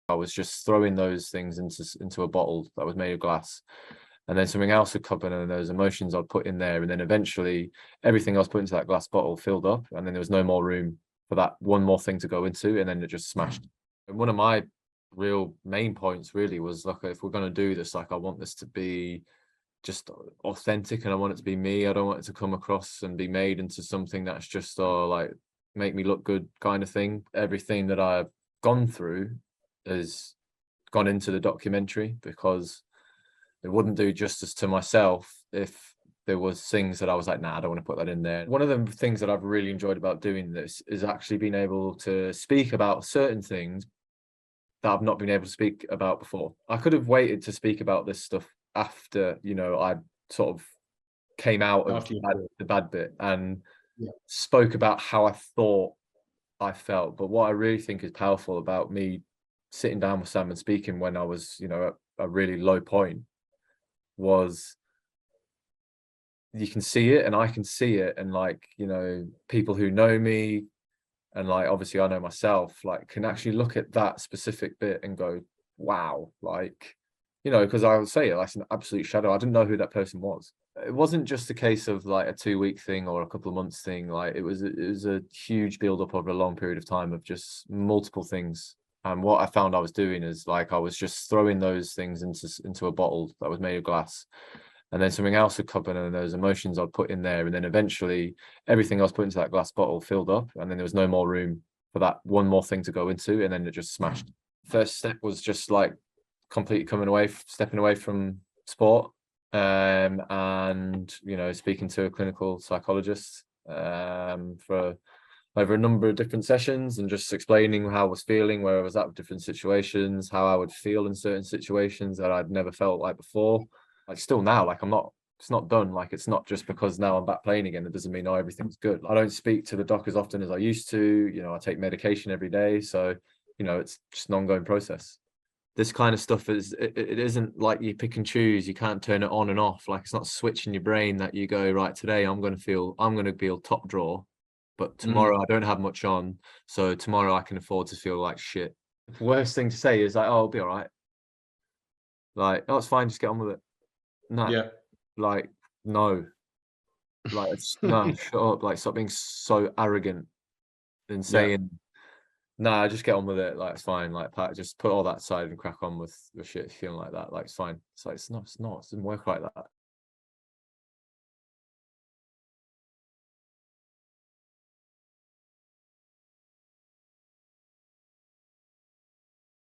I was just throwing those things into a bottle that was made of glass, and then something else would come in, and those emotions I'd put in there, and then eventually everything I was put into that glass bottle filled up, and then there was no more room for that one more thing to go into, and then it just smashed. And one of my real main points really was, like, if we're going to do this, like, I want this to be just authentic, and I want it to be me. I don't want it to come across and be made into something that's just like make me look good kind of thing. Everything that I've gone through has gone into the documentary, because it wouldn't do justice to myself if there was things that I was like, nah, I don't want to put that in there. One of the things that I've really enjoyed about doing this is actually being able to speak about certain things that I've not been able to speak about before. I could have waited to speak about this stuff after, I sort of came out of After you the bad bit and Yeah. spoke about how I thought I felt. But what I really think is powerful about me sitting down with Sam and speaking when I was, at a really low point, was you can see it and I can see it. And, like, people who know me, and, like, obviously I know myself, like, can actually look at that specific bit and go, wow, like, because I would say it, like, an absolute shadow. I didn't know who that person was. It wasn't just a case of like a 2-week thing or a couple of months thing. Like, it was a huge build up over a long period of time of just multiple things. And what I found I was doing is, like, I was just throwing those things into a bottle that was made of glass, and then something else would come in, and those emotions I'd put in there, and then eventually everything I was put into that glass bottle filled up, and then there was no more room for that one more thing to go into, and then it just smashed. First step was just like completely stepping away from sport, and speaking to a clinical psychologist for over a number of different sessions, and just explaining how I was feeling, where I was at with different situations, how I would feel in certain situations that I'd never felt like before. Like, still now, like, it's not done. Like, it's not just because now I'm back playing again, it doesn't mean everything's good. I don't speak to the doc as often as I used to. I take medication every day, so it's just an ongoing process. This kind of stuff it isn't like you pick and choose. You can't turn it on and off. Like, it's not a switch in your brain that you go, right, today I'm going to feel top drawer, but tomorrow I don't have much on, so tomorrow I can afford to feel like shit. The worst thing to say is like, oh, I'll be all right. Like, oh, it's fine, just get on with it. No, Yeah. like, no, like, no, shut up. Like, stop being so arrogant and Yeah. saying, nah, just get on with it. Like, it's fine. Like, just put all that aside and crack on with shit. Feeling like that, like, it's fine. It's like, it's not. It doesn't work like that.